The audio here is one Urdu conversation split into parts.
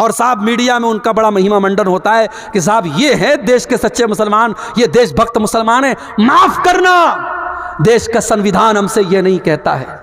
اور صاحب میڈیا میں ان کا بڑا مہیما منڈن ہوتا ہے کہ صاحب یہ ہے دیش کے سچے مسلمان، یہ دیش بھکت مسلمان ہیں۔ معاف کرنا، دیش کا سنویدھان ہم سے یہ نہیں کہتا ہے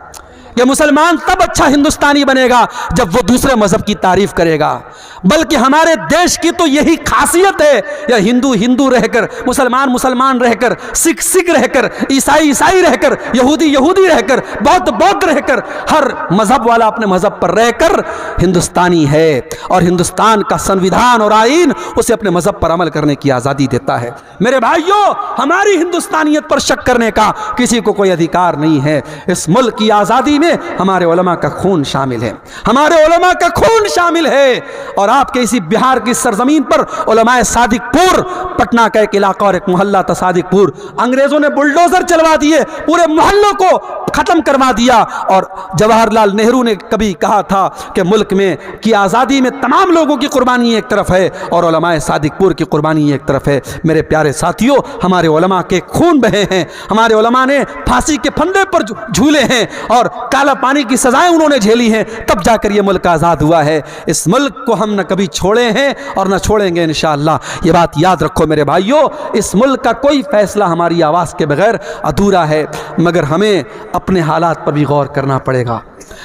کہ مسلمان تب اچھا ہندوستانی بنے گا جب وہ دوسرے مذہب کی تعریف کرے گا، بلکہ ہمارے دیش کی تو یہی خاصیت ہے، یا ہندو ہندو رہ کر، مسلمان مسلمان رہ کر، سکھ سکھ رہ کر، عیسائی عیسائی رہ کر، یہودی یہودی رہ کر، بودھ بودھ رہ کر، ہر مذہب والا اپنے مذہب پر رہ کر ہندوستانی ہے، اور ہندوستان کا سنویدھان اور آئین اسے اپنے مذہب پر عمل کرنے کی آزادی دیتا ہے۔ میرے بھائیوں، ہماری ہندوستانیت پر شک کرنے کا کسی کو کوئی ادھیکار نہیں ہے۔ اس ملک کی آزادی میں ہمارے علماء کا خون شامل ہے، ہمارے علماء کا خون شامل ہے، اور آپ کے اسی بہار کی سرزمین پر علماء صادق پور، پٹنہ کا ایک علاقہ اور ایک محلہ تھا صادق پور، انگریزوں نے بلڈوزر چلوا دیے، پورے محلوں کو ختم کروا دیا، اور جواہر لال نہرو نے کبھی کہا تھا کہ ملک میں کی آزادی میں تمام لوگوں کی قربانی ایک طرف ہے اور علماء صادق پور کی قربانی ایک طرف ہے۔ میرے پیارے ساتھیوں، ہمارے علماء کے خون بہے ہیں، ہمارے علماء نے پھانسی کے پھندے پر جھولے ہیں اور کالا پانی کی سزائیں انہوں نے جھیلی ہیں، تب جا کر یہ ملک آزاد ہوا ہے۔ اس ملک کو ہم نہ کبھی چھوڑے ہیں اور نہ چھوڑیں گے انشاءاللہ۔ یہ بات یاد رکھو میرے بھائیوں، اس ملک کا کوئی فیصلہ ہماری آواز کے بغیر ادھورا ہے، مگر ہمیں اپنے حالات پر بھی غور کرنا پڑے گا،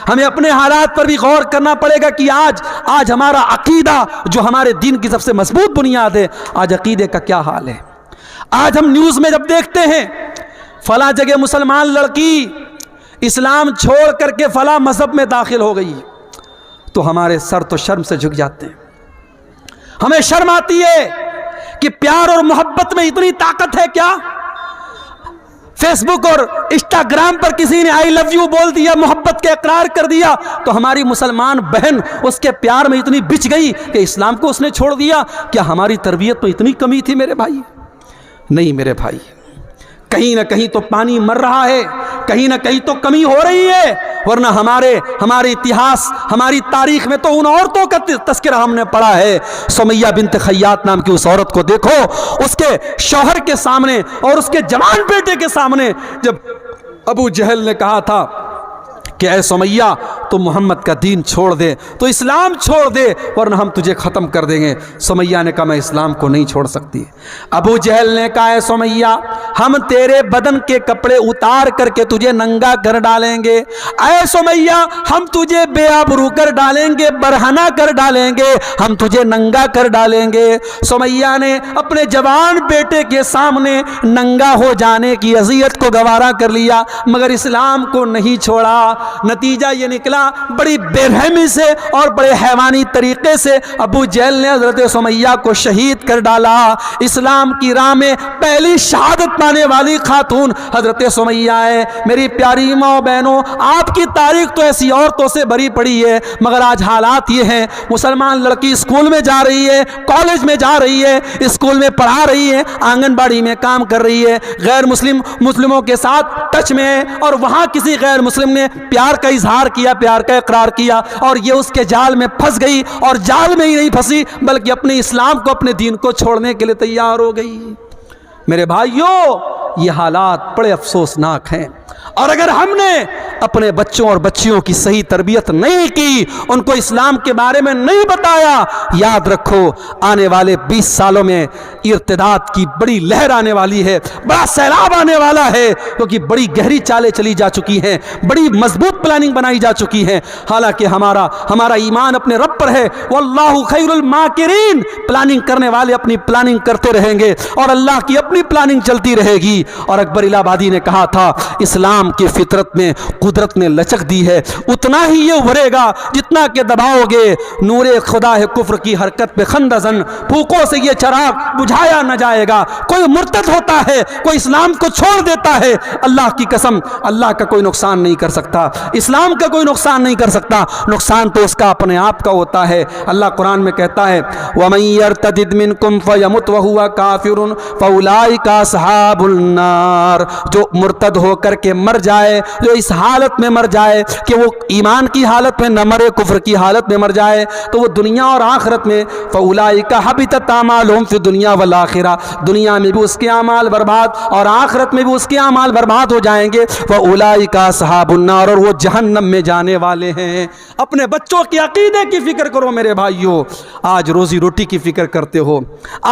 ہمیں اپنے حالات پر بھی غور کرنا پڑے گا کہ آج ہمارا عقیدہ جو ہمارے دین کی سب سے مضبوط بنیاد ہے، آج عقیدے کا کیا حال ہے۔ آج ہم نیوز میں جب دیکھتے ہیں فلاں جگہ مسلمان لڑکی اسلام چھوڑ کر کے فلاں مذہب میں داخل ہو گئی، تو ہمارے سر تو شرم سے جھک جاتے ہیں، ہمیں شرم آتی ہے کہ پیار اور محبت میں اتنی طاقت ہے کیا؟ فیس بک اور انسٹاگرام پر کسی نے آئی لو یو بول دیا، محبت کے اقرار کر دیا، تو ہماری مسلمان بہن اس کے پیار میں اتنی بچ گئی کہ اسلام کو اس نے چھوڑ دیا۔ کیا ہماری تربیت میں اتنی کمی تھی میرے بھائی؟ نہیں میرے بھائی، کہیں نہ کہیں تو پانی مر رہا ہے، کہیں نہ کہیں تو کمی ہو رہی ہے، ورنہ ہمارے اتہاس، ہماری تاریخ میں تو ان عورتوں کا تذکرہ ہم نے پڑھا ہے۔ سمیہ بنت خیاط نام کی اس عورت کو دیکھو، اس کے شوہر کے سامنے اور اس کے جوان بیٹے کے سامنے جب ابو جہل نے کہا تھا کہ اے سمیہ تو محمد کا دین چھوڑ دے، تو اسلام چھوڑ دے ورنہ ہم تجھے ختم کر دیں گے، سمیہ نے کہا میں اسلام کو نہیں چھوڑ سکتی۔ ابو جہل نے کہا اے سمیہ ہم تیرے بدن کے کپڑے اتار کر کے تجھے ننگا کر ڈالیں گے، اے سمیہ ہم تجھے بے آبرو کر ڈالیں گے، برہنہ کر ڈالیں گے، ہم تجھے ننگا کر ڈالیں گے۔ سمیہ نے اپنے جوان بیٹے کے سامنے ننگا ہو جانے کی اذیت کو گوارا کر لیا، مگر اسلام کو نہیں چھوڑا۔ نتیجہ یہ نکلا، بڑی بے رحمی سے اور بڑے حیوانی طریقے سے ابو جہل نے حضرت سمیہ کو شہید کر ڈالا۔ اسلام کی راہ میں پہلی شہادت پانے والی خاتون حضرت سمیہ ہے۔ میری پیاری ماں بہنوں، آپ کی تاریخ تو ایسی عورتوں سے بھری پڑی ہے، مگر آج حالات یہ ہیں، مسلمان لڑکی اسکول میں جا رہی ہے، کالج میں جا رہی ہے، اسکول میں پڑھا رہی ہے، آنگن باڑی میں کام کر رہی ہے، غیر مسلموں کے ساتھ ٹچ میں ہے، اور وہاں کسی غیر مسلم نے پیار کا اظہار کیا، پیار کا اقرار کیا، اور یہ اس کے جال میں پھنس گئی، اور جال میں ہی نہیں پھنسی بلکہ اپنے اسلام کو، اپنے دین کو چھوڑنے کے لیے تیار ہو گئی۔ میرے بھائیوں، یہ حالات بڑے افسوسناک ہیں، اور اگر ہم نے اپنے بچوں اور بچیوں کی صحیح تربیت نہیں کی، ان کو اسلام کے بارے میں نہیں بتایا، یاد رکھو آنے والے 20 سالوں میں ارتداد کی بڑی لہر آنے والی ہے، بڑا سیلاب آنے والا ہے، کیونکہ بڑی گہری چالیں چلی جا چکی ہیں، بڑی مضبوط پلاننگ بنائی جا چکی ہے۔ حالانکہ ہمارا ایمان اپنے رب پر ہے، واللہ خیر الماکرین، پلاننگ کرنے والے اپنی پلاننگ کرتے رہیں گے اور اللہ کی اپنی پلاننگ چلتی رہے گی۔ اور اکبر الہ آبادی نے کہا تھا اسلام کی فطرت میں قدرت نے لچک دی ہے، اتنا ہی یہ ابھرے گا جتنا کہ دباؤ گے، نور خدا ہے کفر کی حرکت پہ خندزن، پھوکوں سے یہ چراغ بجھایا نہ جائے گا۔ کوئی مرتد ہوتا ہے، کوئی اسلام کو چھوڑ دیتا ہے، اللہ کی قسم اللہ کا کوئی نقصان نہیں کر سکتا، اسلام کا کوئی نقصان نہیں کر سکتا، نقصان تو اس کا اپنے آپ کا ہوتا ہے۔ اللہ قرآن میں کہتا ہے وَمَن يَرْتَدِدْ مِنْكُمْ فَيَمُتْ وَهُوَ كَافِرٌ فَأُولَئِكَ أَصْحَابُ النَّارِ، جو مرتد ہو کر کے مر جائے، جو اس حال حالت میں مر جائے کہ وہ ایمان کی حالت میں نہ مرے، کفر کی حالت میں مر جائے، تو وہ دنیا اور آخرت میں فَأُولَٰئِكَ حَبِطَتْ أَعْمَالُهُمْ فِي الدُّنْيَا وَالْآخِرَةِ، دنیا میں بھی اس کے اعمال برباد اور آخرت میں بھی اس کے اعمال برباد ہو جائیں گے۔ وَأُولَٰئِكَ أَصْحَابُ النَّارِ، اور وہ جہنم میں جانے والے ہیں۔ اپنے بچوں کے عقیدے کی فکر کرو میرے بھائیو، آج روزی روٹی کی فکر کرتے ہو،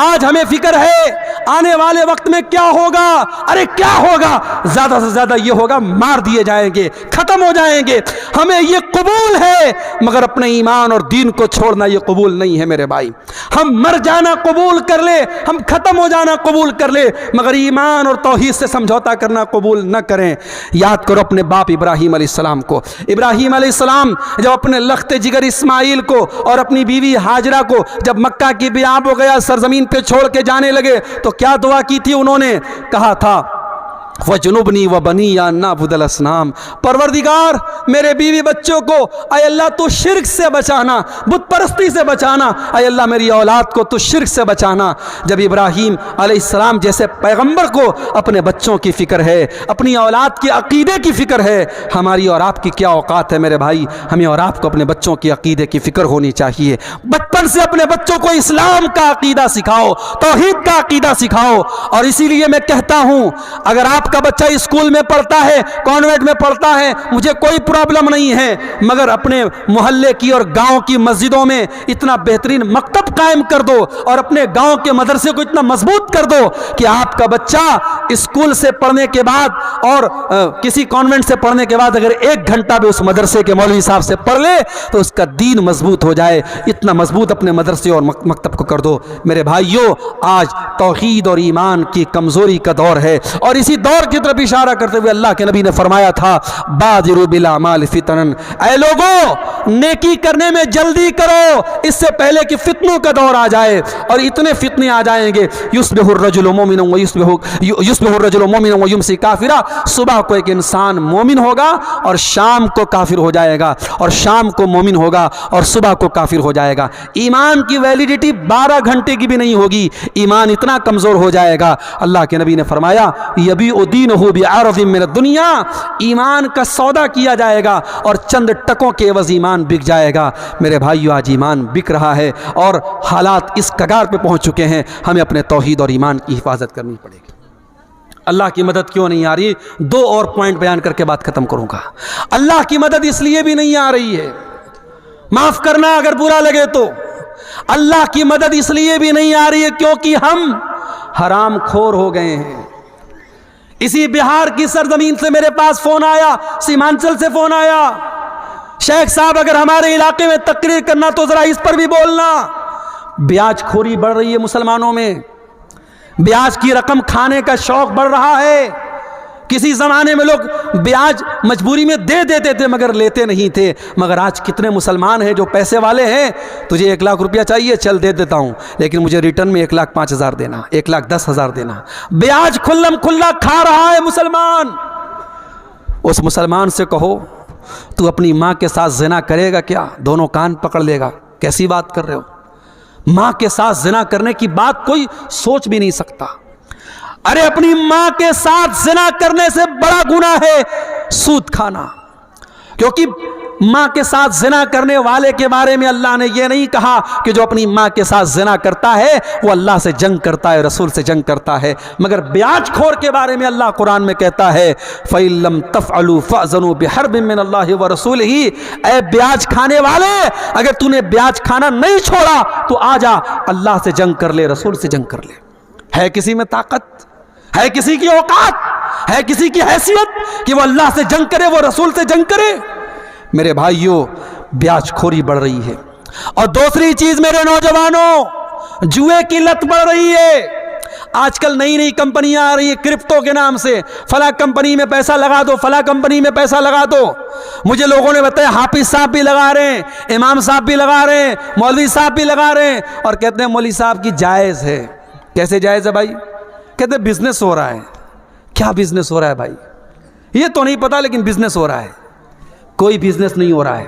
آج ہمیں فکر ہے آنے والے وقت میں کیا ہوگا، ارے کیا ہوگا، زیادہ سے زیادہ یہ ہوگا مار دیے جائیں گے، ختم ہو جائیں گے، ہمیں یہ قبول ہے، مگر اپنے ایمان اور دین کو چھوڑنا یہ قبول نہیں ہے میرے بھائی۔ ہم مر جانا قبول کر لے، ہم ختم ہو جانا قبول کر لے، مگر ایمان اور توحید سے سمجھوتا کرنا قبول نہ کریں۔ یاد کرو اپنے باپ ابراہیم علیہ السلام کو۔ ابراہیم علیہ السلام جب اپنے لخت جگر اسماعیل کو اور اپنی بیوی ہاجرہ کو جب مکہ کی بیاب ہو گیا سرزمین پہ چھوڑ کے جانے لگے تو کیا دعا کی تھی انہوں نے؟ کہا تھا وَجُنُبْنِي وَبَنِيَّ أَن نَّعْبُدَ الْأَصْنَامَ، پروردگار میرے بیوی بچوں کو اے اللہ تو شرک سے بچانا، بت پرستی سے بچانا، اے اللہ میری اولاد کو تو شرک سے بچانا۔ جب ابراہیم علیہ السلام جیسے پیغمبر کو اپنے بچوں کی فکر ہے، اپنی اولاد کے عقیدے کی فکر ہے، ہماری اور آپ کی کیا اوقات ہے میرے بھائی؟ ہمیں اور آپ کو اپنے بچوں کی عقیدے کی فکر ہونی چاہیے۔ بچپن سے اپنے بچوں کو اسلام کا عقیدہ سکھاؤ، توحید کا عقیدہ سکھاؤ۔ اور اسی لیے میں کہتا ہوں اگر آپ کا بچہ اسکول میں پڑھتا ہے، کانوینٹ میں پڑھتا ہے، مجھے کوئی پرابلم نہیں ہے، مگر اپنے محلے کی اور گاؤں کی مسجدوں میں اتنا بہترین مکتب قائم کر دو اور اپنے گاؤں کے مدرسے کو اتنا مضبوط کر دو کہ آپ کا بچہ اسکول سے پڑھنے کے بعد اور کسی کانوینٹ سے پڑھنے کے بعد اگر 1 گھنٹہ بھی اس مدرسے کے مولوی صاحب سے پڑھ لے تو اس کا دین مضبوط ہو جائے۔ اتنا مضبوط اپنے مدرسے اور مکتب کو کر دو۔ میرے بھائیوں، آج توحید اور ایمان کی کمزوری کا دور ہے، اور اسی دور کی طرف اشارہ کرتے ہوئے اللہ کے نبی نے فرمایا تھا بادروا بالاعمال فتنا، اے لوگوں نیکی کرنے میں جلدی کرو اس سے پہلے کہ فتنوں کا دور آ جائے، اور اتنے فتنے آ جائیں گے یصبح الرجل مومنا ویمسی کافرا، صبح کو ایک انسان مومن ہوگا اور شام کو کافر ہو جائے گا، اور شام کو مومن ہوگا اور صبح کو کافر ہو جائے گا۔ ایمان کی ویلیڈیٹی 12 گھنٹے کی بھی نہیں ہوگی، ایمان اتنا کمزور ہو جائے گا۔ اللہ کے نبی نے فرمایا یبیع دینہ بعرض من الدنیا، ایمان کا سودا کیا جائے گا اور چند ٹکوں کے عوض ایمان بک جائے گا۔ میرے بھائیو، آج ایمان بک رہا ہے اور حالات اس کگار پہ پہنچ چکے ہیں، ہمیں اپنے توحید اور ایمان کی حفاظت کرنی پڑے گی۔ اللہ کی مدد کیوں نہیں آ رہی؟ 2 اور پوائنٹ بیان کر کے بات ختم کروں گا۔ اللہ کی مدد اس لیے بھی نہیں آ رہی ہے، معاف کرنا اگر برا لگے تو، اللہ کی مدد اس لیے بھی نہیں آ رہی ہے کیونکہ ہم حرام خور ہو گئے ہیں۔ اسی بہار کی سرزمین سے میرے پاس فون آیا، سیمانچل سے فون آیا، شیخ صاحب اگر ہمارے علاقے میں تقریر کرنا تو ذرا اس پر بھی بولنا۔ بیاج خوری بڑھ رہی ہے مسلمانوں میں، بیاج کی رقم کھانے کا شوق بڑھ رہا ہے۔ کسی زمانے میں لوگ بیاج مجبوری میں دے دیتے تھے مگر لیتے نہیں تھے، مگر آج کتنے مسلمان ہیں جو پیسے والے ہیں، تجھے 1 لاکھ روپیہ چاہیے، چل دے دیتا ہوں، لیکن مجھے ریٹرن میں 1,05,000 دینا، 1,10,000 دینا۔ بیاج کھلم کھلا کھا رہا ہے مسلمان۔ اس مسلمان سے کہو تو اپنی ماں کے ساتھ زنا کرے گا کیا؟ دونوں کان پکڑ لے گا، کیسی بات کر رہے ہو؟ ماں کے ساتھ زنا کرنے کی بات کوئی سوچ بھی نہیں سکتا۔ ارے اپنی ماں کے ساتھ زنا کرنے سے بڑا گناہ ہے سود کھانا، کیونکہ ماں کے ساتھ زنا کرنے والے کے بارے میں اللہ نے یہ نہیں کہا کہ جو اپنی ماں کے ساتھ زنا کرتا ہے وہ اللہ سے جنگ کرتا ہے، رسول سے جنگ کرتا ہے، مگر بیاج خور کے بارے میں اللہ قرآن میں کہتا ہے فَإِن لَّمْ تَفْعَلُوا فَأْذَنُوا بِحَرْبٍ مِّنَ اللَّهِ وَرَسُولِهِ، اے بیاج کھانے والے اگر تو نے بیاج کھانا نہیں چھوڑا تو آ جا اللہ سے جنگ کر لے، رسول سے جنگ کر لے۔ ہے کسی میں طاقت؟ ہے کسی کی اوقات؟ ہے کسی کی حیثیت کہ وہ اللہ سے جنگ کرے، وہ رسول سے جنگ کرے؟ میرے بھائیوں، بیاج خوری بڑھ رہی ہے، اور دوسری چیز میرے نوجوانوں، جوئے کی لت بڑھ رہی ہے۔ آج کل نئی نئی کمپنیاں آ رہی ہیں کرپٹو کے نام سے، فلاں کمپنی میں پیسہ لگا دو، فلاں کمپنی میں پیسہ لگا دو۔ مجھے لوگوں نے بتایا حافظ صاحب بھی لگا رہے ہیں، امام صاحب بھی لگا رہے ہیں، مولوی صاحب بھی لگا رہے ہیں، اور کہتے ہیں مولوی صاحب کی جائز ہے۔ کیسے جائز ہے بھائی؟ کہتے ہیں بزنس ہو رہا ہے۔ کیا بزنس ہو رہا ہے بھائی؟ یہ تو نہیں پتا، لیکن بزنس ہو رہا ہے۔ کوئی بزنس نہیں ہو رہا ہے۔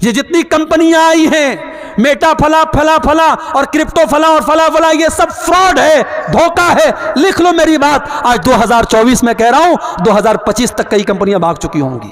یہ جتنی کمپنیاں آئی ہیں، میٹا فلا فلا فلا اور کرپٹو فلا اور فلا فلا، یہ سب فراڈ ہے، دھوکہ ہے۔ لکھ لو میری بات، آج 2024 میں کہہ رہا ہوں، 2025 تک کئی کمپنیاں بھاگ چکی ہوں گی۔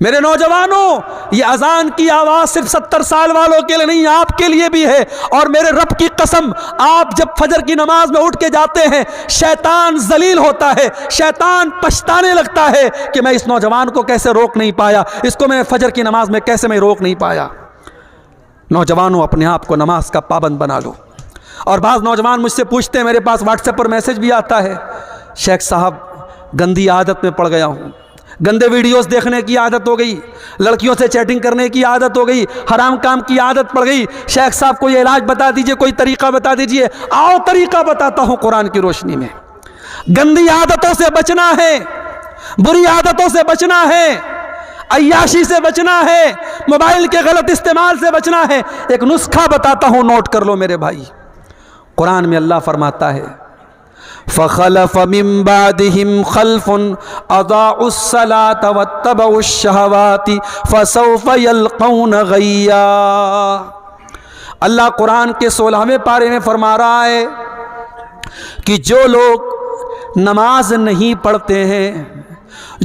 میرے نوجوانوں، یہ اذان کی آواز صرف 70 سال والوں کے لیے نہیں، آپ کے لیے بھی ہے۔ اور میرے رب کی قسم، آپ جب فجر کی نماز میں اٹھ کے جاتے ہیں، شیطان ذلیل ہوتا ہے، شیطان پچھتانے لگتا ہے کہ میں اس نوجوان کو کیسے روک نہیں پایا، اس کو میں فجر کی نماز میں کیسے میں روک نہیں پایا۔ نوجوانوں، اپنے آپ کو نماز کا پابند بنا لو۔ اور بعض نوجوان مجھ سے پوچھتے ہیں، میرے پاس واٹس ایپ پر میسج بھی آتا ہے، شیخ صاحب گندی عادت میں پڑ گیا ہوں، گندے ویڈیوز دیکھنے کی عادت ہو گئی، لڑکیوں سے چیٹنگ کرنے کی عادت ہو گئی، حرام کام کی عادت پڑ گئی، شیخ صاحب کوئی علاج بتا دیجئے، کوئی طریقہ بتا دیجئے۔ آؤ طریقہ بتاتا ہوں قرآن کی روشنی میں۔ گندی عادتوں سے بچنا ہے، بری عادتوں سے بچنا ہے، عیاشی سے بچنا ہے، موبائل کے غلط استعمال سے بچنا ہے۔ ایک نسخہ بتاتا ہوں، نوٹ کر لو میرے بھائی۔ قرآن میں اللہ فرماتا ہے فَخَلَفَ مِن بَعْدِهِمْ خَلْفٌ أَضَاعُوا الصَّلَاةَ وَاتَّبَعُوا الشَّهَوَاتِ فَسَوْفَ يَلْقَوْنَ غَيًّا۔ اللہ قرآن کے 16ویں پارے میں فرما رہا ہے کہ جو لوگ نماز نہیں پڑھتے ہیں،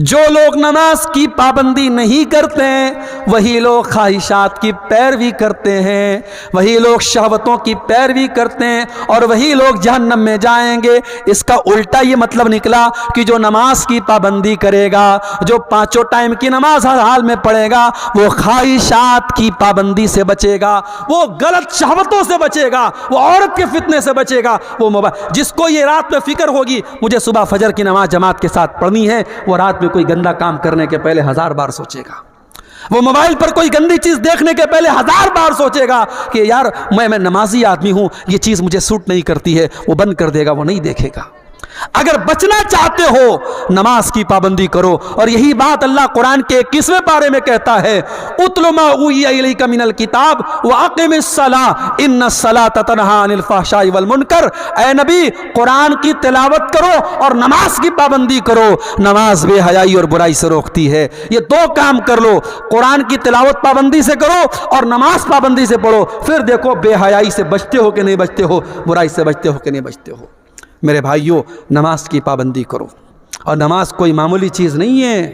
جو لوگ نماز کی پابندی نہیں کرتے ہیں، وہی لوگ خواہشات کی پیروی کرتے ہیں، وہی لوگ شہوتوں کی پیروی کرتے ہیں، اور وہی لوگ جہنم میں جائیں گے۔ اس کا الٹا یہ مطلب نکلا کہ جو نماز کی پابندی کرے گا، جو 5 ٹائم کی نماز ہر حال میں پڑھے گا، وہ خواہشات کی پابندی سے بچے گا، وہ غلط شہوتوں سے بچے گا، وہ عورت کے فتنے سے بچے گا۔ وہ جس کو یہ رات میں فکر ہوگی مجھے صبح فجر کی نماز جماعت کے ساتھ پڑھنی ہے، وہ رات میں کوئی گندا کام کرنے کے پہلے 1000 بار سوچے گا، وہ موبائل پر کوئی گندی چیز دیکھنے کے پہلے 1000 بار سوچے گا کہ یار میں نمازی آدمی ہوں، یہ چیز مجھے سوٹ نہیں کرتی ہے، وہ بند کر دے گا، وہ نہیں دیکھے گا۔ اگر بچنا چاہتے ہو نماز کی پابندی کرو، اور یہی بات اللہ قرآن کے 21ویں پارے میں کہتا ہے اتل ما اوحی الیک من الکتاب واقم الصلاۃ ان الصلاۃ تنہی عن الفحشاء والمنکر۔ اے نبی، قرآن کی تلاوت کرو اور نماز کی پابندی کرو، نماز بے حیائی اور برائی سے روکتی ہے۔ یہ 2 کام کر لو، قرآن کی تلاوت پابندی سے کرو اور نماز پابندی سے پڑھو، پھر دیکھو بے حیائی سے بچتے ہو کہ نہیں بچتے ہو، برائی سے بچتے ہو کہ نہیں بچتے ہو۔ میرے بھائیوں، نماز کی پابندی کرو، اور نماز کوئی معمولی چیز نہیں ہے،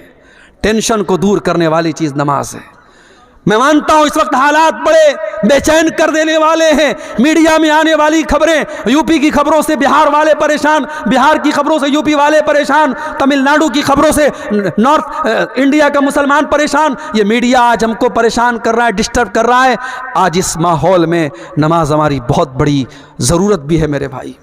ٹینشن کو دور کرنے والی چیز نماز ہے۔ میں مانتا ہوں اس وقت حالات بڑے بے چین کر دینے والے ہیں، میڈیا میں آنے والی خبریں، یو پی کی خبروں سے بہار والے پریشان، بہار کی خبروں سے یو پی والے پریشان، تمل ناڈو کی خبروں سے نارتھ انڈیا کا مسلمان پریشان۔ یہ میڈیا آج ہم کو پریشان کر رہا ہے، ڈسٹرب کر رہا ہے۔ آج اس ماحول میں نماز ہماری بہت بڑی ضرورت بھی ہے میرے بھائی۔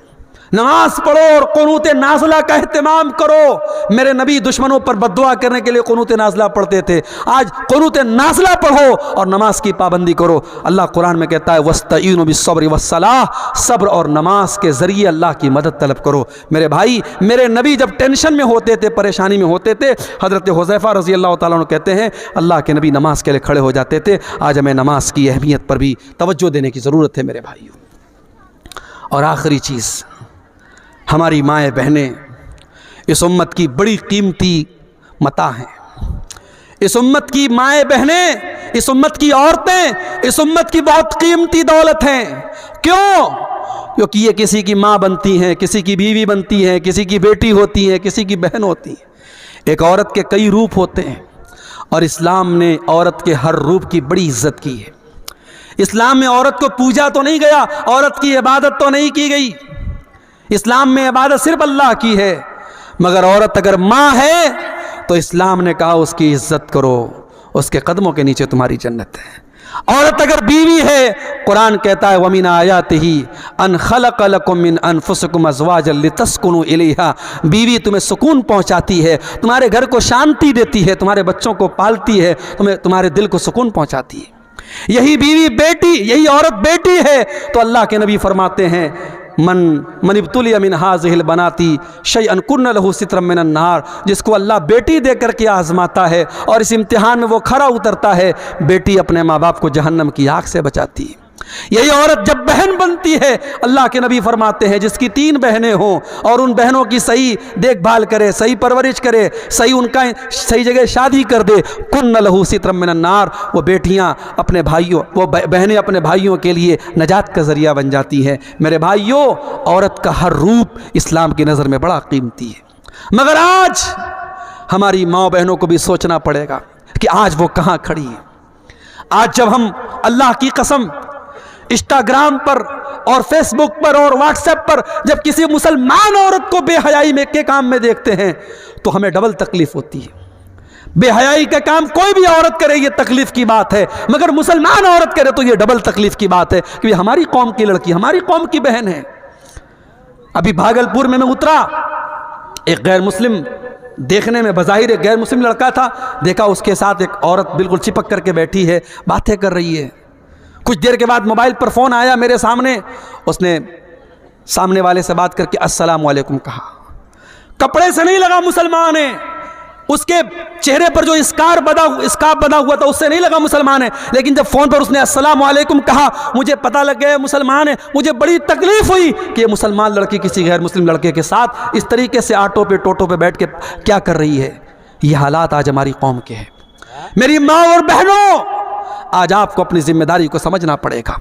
نماز پڑھو اور قنوت نازلہ کا اہتمام کرو۔ میرے نبی دشمنوں پر بددعا کرنے کے لیے قنوت نازلہ پڑھتے تھے، آج قنوت نازلہ پڑھو اور نماز کی پابندی کرو۔ اللہ قرآن میں کہتا ہے وَاسْتَعِینُوا بِالصَّبْرِ وَالصَّلَاةِ، صبر اور نماز کے ذریعے اللہ کی مدد طلب کرو۔ میرے بھائی، میرے نبی جب ٹینشن میں ہوتے تھے، پریشانی میں ہوتے تھے، حضرت حذیفہ رضی اللہ تعالیٰ عنہ کہتے ہیں اللہ کے نبی نماز کے لیے کھڑے ہو جاتے تھے۔ آج ہمیں نماز کی اہمیت پر بھی توجہ دینے کی ضرورت ہے میرے بھائیوں۔ اور آخری چیز، ہماری مائیں بہنیں اس امت کی بڑی قیمتی متاع ہیں۔ اس امت کی مائیں بہنیں، اس امت کی عورتیں اس امت کی بہت قیمتی دولت ہیں۔ کیوں؟ کیونکہ یہ کسی کی ماں بنتی ہیں، کسی کی بیوی بنتی ہیں، کسی کی بیٹی ہوتی ہیں، کسی کی بہن ہوتی ہیں۔ ایک عورت کے کئی روپ ہوتے ہیں، اور اسلام نے عورت کے ہر روپ کی بڑی عزت کی ہے۔ اسلام میں عورت کو پوجا تو نہیں گیا، عورت کی عبادت تو نہیں کی گئی۔ اسلام میں عبادت صرف اللہ کی ہے، مگر عورت اگر ماں ہے تو اسلام نے کہا اس کی عزت کرو، اس کے قدموں کے نیچے تمہاری جنت ہے۔ عورت اگر بیوی ہے، قرآن کہتا ہے وَمِنْ آیَاتِهِ أَنْ خَلَقَ لَكُم مِّنْ أَنفُسِكُمْ أَزْوَاجًا لِتَسْكُنُوا إِلَيْهَا، بیوی تمہیں سکون پہنچاتی ہے، تمہارے گھر کو شانتی دیتی ہے، تمہارے بچوں کو پالتی ہے، تمہارے دل کو سکون پہنچاتی ہے۔ یہی بیوی بیٹی، یہی عورت بیٹی ہے، تو اللہ کے نبی فرماتے ہیں من ابتلی من هذه البنات شیئا کن له سترا من النار، جس کو اللہ بیٹی دے کر کے آزماتا ہے اور اس امتحان میں وہ کھرا اترتا ہے، بیٹی اپنے ماں باپ کو جہنم کی آگ سے بچاتی ہے۔ یہی عورت جب بہن بنتی ہے، اللہ کے نبی فرماتے ہیں جس کی 3 بہنیں ہوں اور ان بہنوں کی صحیح دیکھ بھال کرے، صحیح پرورش کرے، ان کا صحیح جگہ شادی کر دے، کن لہو سترا من النار، وہ بیٹیاں اپنے بھائیوں، وہ بہنیں اپنے بھائیوں کے لیے نجات کا ذریعہ بن جاتی ہیں۔ میرے بھائیوں، عورت کا ہر روپ اسلام کی نظر میں بڑا قیمتی ہے، مگر آج ہماری ماں بہنوں کو بھی سوچنا پڑے گا کہ آج وہ کہاں کھڑی ہے۔ آج جب ہم اللہ کی قسم انسٹاگرام پر اور فیس بک پر اور واٹس ایپ پر جب کسی مسلمان عورت کو بے حیائی میں کے کام میں دیکھتے ہیں تو ہمیں ڈبل تکلیف ہوتی ہے۔ بے حیائی کا کام کوئی بھی عورت کرے یہ تکلیف کی بات ہے، مگر مسلمان عورت کرے تو یہ ڈبل تکلیف کی بات ہے، کہ ہماری قوم کی لڑکی، ہماری قوم کی بہن ہے۔ ابھی بھاگلپور میں اترا، ایک غیر مسلم، دیکھنے میں بظاہر ایک غیر مسلم لڑکا تھا، دیکھا اس کے ساتھ ایک عورت بالکل چپک کر کے بیٹھی ہے، باتیں کر رہی ہے۔ کچھ دیر کے بعد موبائل پر فون آیا میرے سامنے، اس نے سامنے والے سے بات کر کے السلام علیکم کہا۔ کپڑے سے نہیں لگا مسلمان ہے، اس کے چہرے پر جو اسکارف بنا ہوا تھا اس سے نہیں لگا مسلمان ہے، لیکن جب فون پر اس نے السلام علیکم کہا مجھے پتہ لگ گیا مسلمان ہے۔ مجھے بڑی تکلیف ہوئی کہ یہ مسلمان لڑکی کسی غیر مسلم لڑکے کے ساتھ اس طریقے سے آٹو پہ ٹوٹو پہ بیٹھ کے کیا کر رہی ہے۔ یہ حالات آج ہماری قوم کے ہیں۔ میری ماں اور بہنوں، آج آپ کو اپنی ذمہ داری کو سمجھنا پڑے گا۔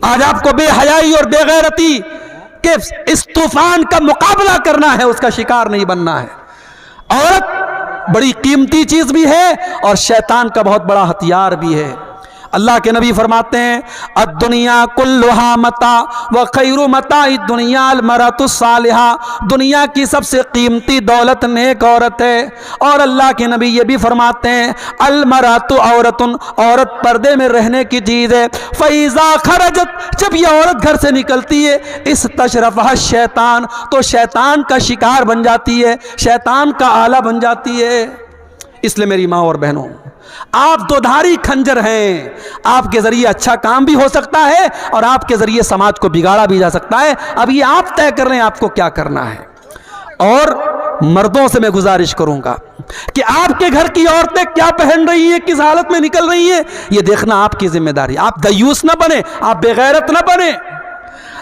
آج آپ کو بے حیائی اور بے غیرتی کے اس طوفان کا مقابلہ کرنا ہے، اس کا شکار نہیں بننا ہے۔ عورت بڑی قیمتی چیز بھی ہے اور شیطان کا بہت بڑا ہتھیار بھی ہے۔ اللہ کے نبی فرماتے ہیں الدنیا کلھا متاع وخیر متاع الدنیا المرأۃ الصالحہ، دنیا کی سب سے قیمتی دولت نیک عورت ہے۔ اور اللہ کے نبی یہ بھی فرماتے ہیں المرأۃ عورۃ، عورت پردے میں رہنے کی چیز ہے۔ فاذا خرجت، جب یہ عورت گھر سے نکلتی ہے استشرفها الشیطان، تو شیطان کا شکار بن جاتی ہے، شیطان کا آلہ بن جاتی ہے۔ اس لیے میری ماں اور بہنوں، آپ دو دھاری کھنجر ہیں، آپ کے ذریعے اچھا کام بھی ہو سکتا ہے اور آپ کے ذریعے سماج کو بگاڑا بھی جا سکتا ہے۔ اب یہ آپ طے کر رہے ہیں آپ کو کیا کرنا ہے۔ اور مردوں سے میں گزارش کروں گا کہ آپ کے گھر کی عورتیں کیا پہن رہی ہیں، کس حالت میں نکل رہی ہیں، یہ دیکھنا آپ کی ذمہ داری۔ آپ دیوس نہ بنے، آپ بے غیرت نہ بنے۔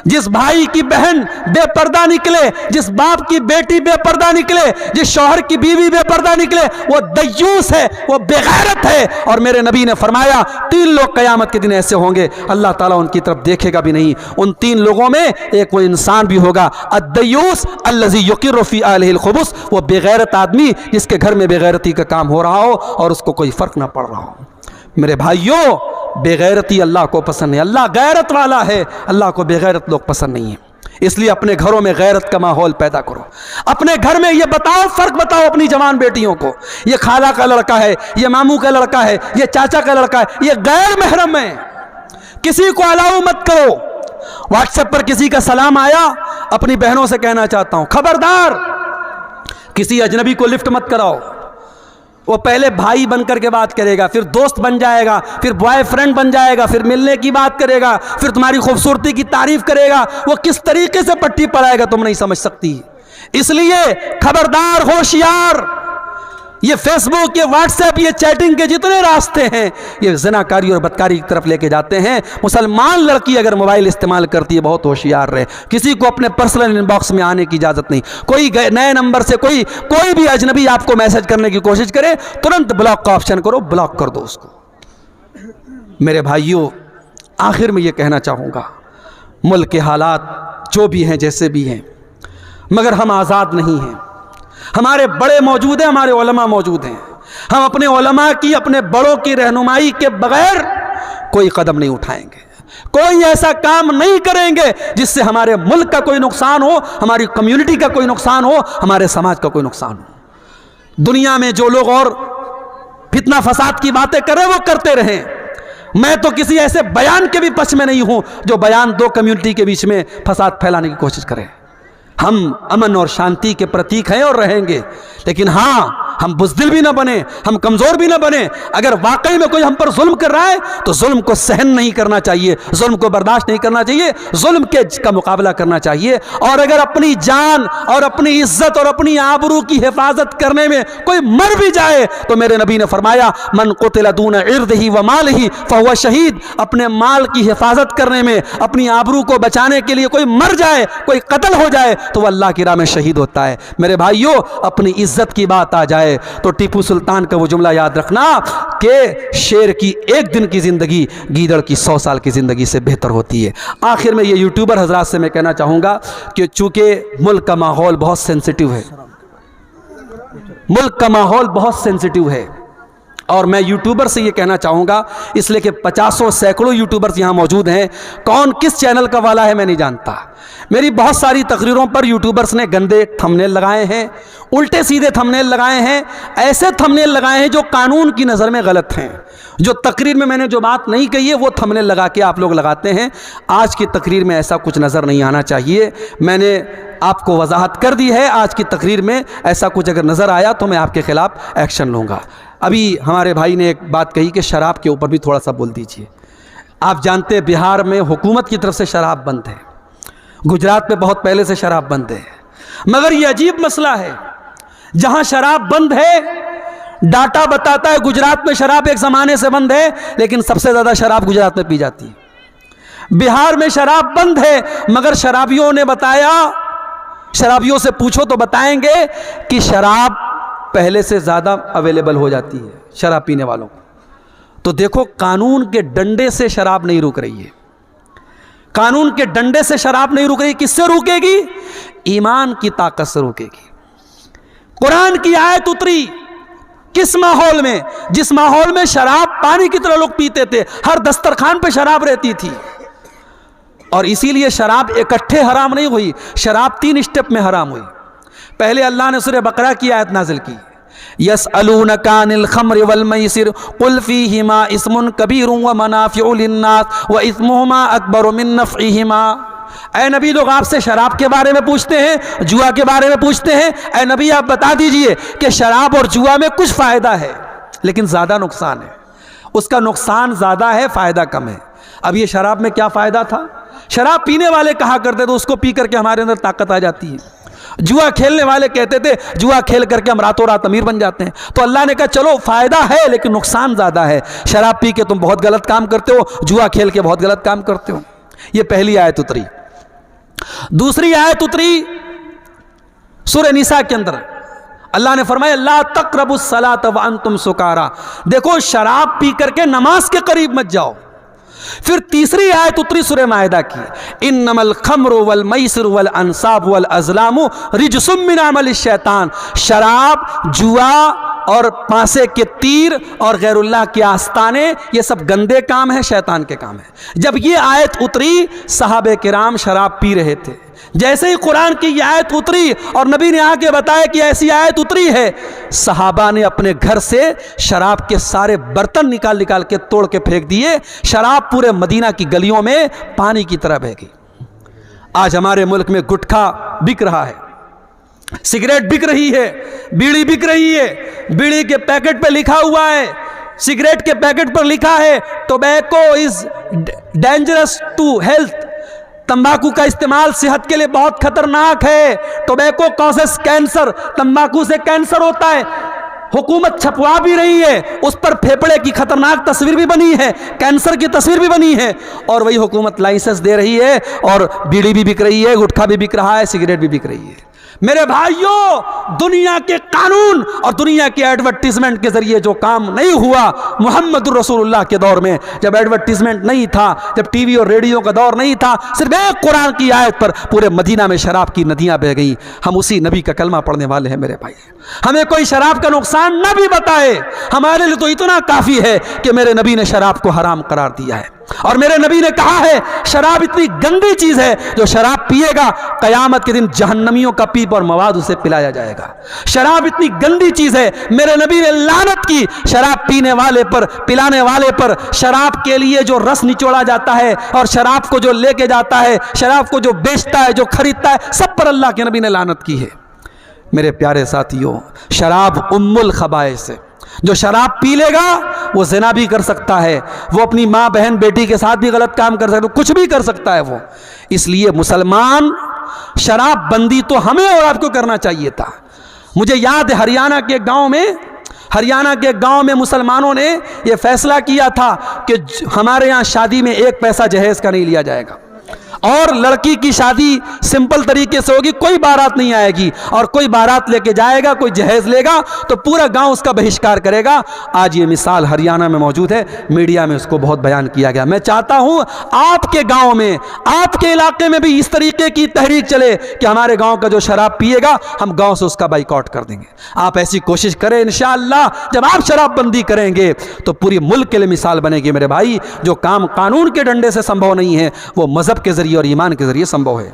جس بھائی کی بہن بے پردہ نکلے، جس باپ کی بیٹی بے پردہ نکلے، جس شوہر کی بیوی بے پردہ نکلے، وہ دیوس ہے، وہ بے غیرت ہے۔ اور میرے نبی نے فرمایا 3 لوگ قیامت کے دن ایسے ہوں گے اللہ تعالیٰ ان کی طرف دیکھے گا بھی نہیں۔ ان 3 لوگوں میں ایک وہ انسان بھی ہوگا الدیوس الذی یقر فی اہلہ الخبث، وہ بے غیرت آدمی جس کے گھر میں بے غیرتی کا کام ہو رہا ہو اور اس کو کوئی فرق نہ پڑ رہا ہو۔ میرے بھائیوں، بے غیرتی اللہ کو پسند نہیں، اللہ غیرت والا ہے، اللہ کو بے غیرت لوگ پسند نہیں ہیں۔ اس لیے اپنے گھروں میں غیرت کا ماحول پیدا کرو۔ اپنے گھر میں یہ بتاؤ، فرق بتاؤ اپنی جوان بیٹیوں کو، یہ خالہ کا لڑکا ہے، یہ ماموں کا لڑکا ہے، یہ چاچا کا لڑکا ہے، یہ غیر محرم ہے، کسی کو الاؤ مت کرو۔ واٹس ایپ پر کسی کا سلام آیا، اپنی بہنوں سے کہنا چاہتا ہوں خبردار کسی اجنبی کو لفٹ مت کراؤ۔ وہ پہلے بھائی بن کر کے بات کرے گا، پھر دوست بن جائے گا، پھر بوائے فرینڈ بن جائے گا، پھر ملنے کی بات کرے گا، پھر تمہاری خوبصورتی کی تعریف کرے گا۔ وہ کس طریقے سے پٹی پڑائے گا تم نہیں سمجھ سکتی۔ اس لیے خبردار، ہوشیار، یہ فیس بک، یہ واٹس ایپ، یہ چیٹنگ کے جتنے راستے ہیں یہ زناکاری اور بدکاری کی طرف لے کے جاتے ہیں۔ مسلمان لڑکی اگر موبائل استعمال کرتی ہے بہت ہوشیار رہے، کسی کو اپنے پرسنل ان باکس میں آنے کی اجازت نہیں۔ کوئی نئے نمبر سے کوئی بھی اجنبی آپ کو میسج کرنے کی کوشش کرے ترنت بلاک کا آپشن کرو، بلاک کر دو اس کو۔ میرے بھائیوں، آخر میں یہ کہنا چاہوں گا ملک کے حالات جو بھی ہیں جیسے بھی ہیں، مگر ہم آزاد نہیں ہیں۔ ہمارے بڑے موجود ہیں، ہمارے علماء موجود ہیں۔ ہم اپنے علماء کی، اپنے بڑوں کی رہنمائی کے بغیر کوئی قدم نہیں اٹھائیں گے، کوئی ایسا کام نہیں کریں گے جس سے ہمارے ملک کا کوئی نقصان ہو، ہماری کمیونٹی کا کوئی نقصان ہو، ہمارے سماج کا کوئی نقصان ہو۔ دنیا میں جو لوگ اور فتنہ فساد کی باتیں کریں وہ کرتے رہیں، میں تو کسی ایسے بیان کے بھی پچ میں نہیں ہوں جو بیان 2 کمیونٹی کے بیچ میں فساد پھیلانے کی کوشش کرے۔ ہم امن اور شانتی کے پرتیک ہیں اور رہیں گے، لیکن ہاں ہم بزدل بھی نہ بنیں، ہم کمزور بھی نہ بنیں۔ اگر واقعی میں کوئی ہم پر ظلم کر رہا ہے تو ظلم کو سہن نہیں کرنا چاہیے، ظلم کو برداشت نہیں کرنا چاہیے، ظلم کا مقابلہ کرنا چاہیے۔ اور اگر اپنی جان اور اپنی عزت اور اپنی آبرو کی حفاظت کرنے میں کوئی مر بھی جائے تو میرے نبی نے فرمایا من قتل دون عرضہ ومالہ فہو شہید، اپنے مال کی حفاظت کرنے میں، اپنی آبرو کو بچانے کے لیے کوئی مر جائے، کوئی قتل ہو جائے تو وہ اللہ کی راہ میں شہید ہوتا ہے۔ میرے بھائیوں، اپنی عزت کی بات آ جائے تو ٹیپو سلطان کا وہ جملہ یاد رکھنا کہ شیر کی 1 دن کی زندگی گیدڑ کی 100 سال کی زندگی سے بہتر ہوتی ہے۔ آخر میں یہ یوٹیوبر حضرات سے میں کہنا چاہوں گا کہ چونکہ ملک کا ماحول بہت سینسٹیو ہے، ملک کا ماحول بہت سینسٹیو ہے، اور میں یوٹیوبر سے یہ کہنا چاہوں گا، اس لیے کہ 50 سینکڑوں یوٹیوبرز یہاں موجود ہیں، کون کس چینل کا والا ہے میں نہیں جانتا۔ میری بہت ساری تقریروں پر یوٹیوبرز نے گندے تھمبنیل لگائے ہیں، الٹے سیدھے تھمبنیل لگائے ہیں، ایسے تھمبنیل لگائے ہیں جو قانون کی نظر میں غلط ہیں۔ جو تقریر میں نے جو بات نہیں کہی ہے وہ تھمبنیل لگا کے آپ لوگ لگاتے ہیں۔ آج کی تقریر میں ایسا کچھ نظر نہیں آنا چاہیے۔ میں نے آپ کو وضاحت کر دی ہے، آج کی تقریر میں ایسا کچھ اگر نظر آیا تو میں آپ کے خلاف ایکشن لوں گا۔ ابھی ہمارے بھائی نے ایک بات کہی کہ شراب کے اوپر بھی تھوڑا سا بول دیجئے۔ آپ جانتے ہیں بہار میں حکومت کی طرف سے شراب بند ہے، گجرات میں بہت پہلے سے شراب بند ہے، مگر یہ عجیب مسئلہ ہے، جہاں شراب بند ہے ڈاٹا بتاتا ہے گجرات میں شراب ایک زمانے سے بند ہے، لیکن سب سے زیادہ شراب گجرات میں پی جاتی ہے۔ بہار میں شراب بند ہے، مگر شرابیوں نے بتایا، شرابیوں سے پوچھو تو بتائیں گے کہ شراب پہلے سے زیادہ اویلیبل ہو جاتی ہے شراب پینے والوں کو۔ تو دیکھو قانون کے ڈنڈے سے شراب نہیں رک رہی ہے، قانون کے ڈنڈے سے شراب نہیں رک رہی، کس سے روکے گی؟ ایمان کی طاقت سے روکے گی۔ قرآن کی آیت اتری کس ماحول میں؟ جس ماحول میں شراب پانی کی طرح لوگ پیتے تھے، ہر دسترخوان پہ شراب رہتی تھی، اور اسی لیے شراب اکٹھے حرام نہیں ہوئی، شراب 3 اسٹیپ میں حرام ہوئی۔ پہلے اللہ نے سورہ بقرہ کی آیت نازل کی، یسألونک عن الخمر والمیسر قل فیہما اسم کبیر ومنافع للناس واثمہما اکبر من نفعہما۔ اے نبی لوگ آپ سے شراب کے بارے میں پوچھتے ہیں، جوا کے بارے میں پوچھتے ہیں، اے نبی آپ بتا دیجئے کہ شراب اور جوا میں کچھ فائدہ ہے لیکن زیادہ نقصان ہے، اس کا نقصان زیادہ ہے، فائدہ کم ہے۔ اب یہ شراب میں کیا فائدہ تھا؟ شراب پینے والے کہا کرتے تو اس کو پی کر کے ہمارے اندر طاقت آ جاتی ہے، جوا کھیلنے والے کہتے تھے جوا کھیل کر کے ہم راتوں رات امیر بن جاتے ہیں۔ تو اللہ نے کہا چلو فائدہ ہے لیکن نقصان زیادہ ہے، شراب پی کے تم بہت غلط کام کرتے ہو، جوا کھیل کے بہت غلط کام کرتے ہو۔ یہ پہلی آیت اتری۔ دوسری آیت اتری سورہ نساء کے اندر، اللہ نے فرمایا لا تقربوا الصلاۃ وانتم سکارا، دیکھو شراب پی کر کے نماز کے قریب مت جاؤ۔ پھر تیسری آیت اتری سورہ مائدہ کی، انما الخمر والمیسر والانصاب والازلام رجس من عمل الشیطان، شراب، جوا اور پانسے کے تیر اور غیر اللہ کے آستانے یہ سب گندے کام ہیں، شیطان کے کام ہیں۔ جب یہ آیت اتری صحابہ کرام شراب پی رہے تھے، جیسے ہی قرآن کی یہ آیت اتری اور نبی نے آگے بتایا کہ ایسی آیت اتری ہے، صحابہ نے اپنے گھر سے شراب کے سارے برتن نکال نکال کے توڑ کے پھینک دیے، شراب پورے مدینہ کی گلیوں میں پانی کی طرح بہہ گئی۔ آج ہمارے ملک میں گٹکھا بک رہا ہے، سگریٹ بک رہی ہے، بیڑی بک رہی ہے، بیڑی کے پیکٹ پہ لکھا ہوا ہے، سگریٹ کے پیکٹ پر لکھا ہے tobacco is dangerous to health, تمباکو کا استعمال صحت کے لیے بہت خطرناک ہے، ٹوبیکو کازز کینسر، تمباکو سے کینسر ہوتا ہے۔ حکومت چھپوا بھی رہی ہے، اس پر پھیپڑے کی خطرناک تصویر بھی بنی ہے، کینسر کی تصویر بھی بنی ہے، اور وہی حکومت لائسنس دے رہی ہے، اور بیڑی بھی بک رہی ہے، گٹکھا بھی بک رہا ہے، سگریٹ بھی بک رہی ہے۔ میرے بھائیوں، دنیا کے قانون اور دنیا کے ایڈورٹیزمنٹ کے ذریعے جو کام نہیں ہوا محمد الرسول اللہ کے دور میں، جب ایڈورٹیزمنٹ نہیں تھا، جب ٹی وی اور ریڈیو کا دور نہیں تھا، صرف ایک قرآن کی آیت پر پورے مدینہ میں شراب کی ندیاں بہہ گئیں۔ ہم اسی نبی کا کلمہ پڑھنے والے ہیں میرے بھائی، ہمیں کوئی شراب کا نقصان نہ بھی بتائے، ہمارے لیے تو اتنا کافی ہے کہ میرے نبی نے شراب کو حرام قرار دیا ہے، اور میرے نبی نے کہا ہے شراب اتنی گندی چیز ہے جو شراب پیے گا قیامت کے دن جہنمیوں کا پیپ اور مواد اسے پلایا جائے گا۔ شراب اتنی گندی چیز ہے، میرے نبی نے لعنت کی شراب پینے والے پر، پلانے والے پر، شراب کے لیے جو رس نچوڑا جاتا ہے اور شراب کو جو لے کے جاتا ہے، شراب کو جو بیچتا ہے، جو خریدتا ہے، سب پر اللہ کے نبی نے لعنت کی ہے۔ میرے پیارے ساتھیوں، شراب ام الخبائث ہے، جو شراب پی لے گا وہ زنا بھی کر سکتا ہے، وہ اپنی ماں بہن بیٹی کے ساتھ بھی غلط کام کر سکتا ہے، کچھ بھی کر سکتا ہے وہ۔ اس لیے مسلمان، شراب بندی تو ہمیں اور آپ کو کرنا چاہیے تھا۔ مجھے یاد ہے ہریانہ کے گاؤں میں مسلمانوں نے یہ فیصلہ کیا تھا کہ ہمارے یہاں شادی میں 1 پیسہ جہیز کا نہیں لیا جائے گا۔ اور لڑکی کی شادی سمپل طریقے سے ہوگی, کوئی بارات نہیں آئے گی, اور کوئی بارات لے کے جائے گا, کوئی جہیز لے گا تو پورا گاؤں اس کا بہشکار کرے گا. آج یہ مثال ہریانہ میں موجود ہے, میڈیا میں اس کو بہت بیان کیا گیا. میں چاہتا ہوں آپ کے گاؤں میں, آپ کے علاقے میں بھی اس طریقے کی تحریک چلے کہ ہمارے گاؤں کا جو شراب پیے گا ہم گاؤں سے اس کا بائیکاٹ کر دیں گے. آپ ایسی کوشش کریں, انشاءاللہ جب آپ شراب بندی کریں گے تو پوری ملک کے لیے مثال بنے گی میرے بھائی. جو کام قانون کے ڈنڈے سے سمبھو نہیں ہے وہ مذہب کے ذریعے اور ایمان کے ذریعے سمبھو ہے.